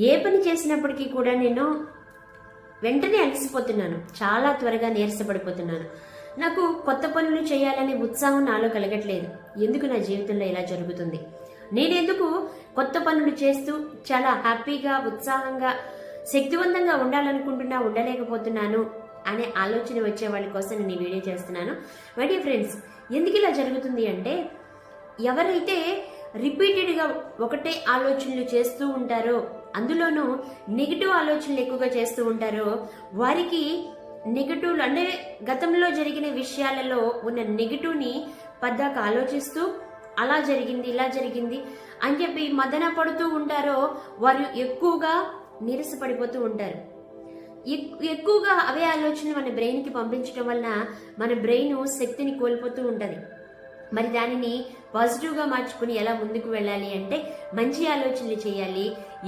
ఏ పని చేసినప్పటికీ కూడా నేను వెంటనే అలసిపోతున్నాను, చాలా త్వరగా నీరసపడిపోతున్నాను. నాకు కొత్త పనులు చేయాలనే ఉత్సాహం నాలో కలగట్లేదు. ఎందుకు నా జీవితంలో ఇలా జరుగుతుంది? నేనెందుకు కొత్త పనులు చేస్తూ చాలా హ్యాపీగా, ఉత్సాహంగా, శక్తివంతంగా ఉండాలనుకుంటున్నా ఉండలేకపోతున్నాను అనే ఆలోచన వచ్చే వాళ్ళ కోసం నేను ఈ వీడియో చేస్తున్నాను. మై డియర్ ఫ్రెండ్స్, ఎందుకు ఇలా జరుగుతుంది అంటే, ఎవరైతే రిపీటెడ్గా ఒకటే ఆలోచనలు చేస్తూ ఉంటారో, అందులోనూ నెగిటివ్ ఆలోచనలు ఎక్కువగా చేస్తూ ఉంటారో, వారికి నెగిటివ్ అంటే గతంలో జరిగిన విషయాలలో ఉన్న నెగిటివ్ని పద్దాక ఆలోచిస్తూ అలా జరిగింది, ఇలా జరిగింది అని చెప్పి మదన పడుతూ ఉంటారో, వారు ఎక్కువగా నీరసపడిపోతూ ఉంటారు. ఎక్కువగా అవే ఆలోచనలు మన బ్రెయిన్కి పంపించడం వలన మన బ్రెయిన్ శక్తిని కోల్పోతూ ఉంటుంది. మరి దానిని పాజిటివ్గా మార్చుకుని ఎలా ముందుకు వెళ్ళాలి అంటే, మంచి ఆలోచనలు చేయాలి.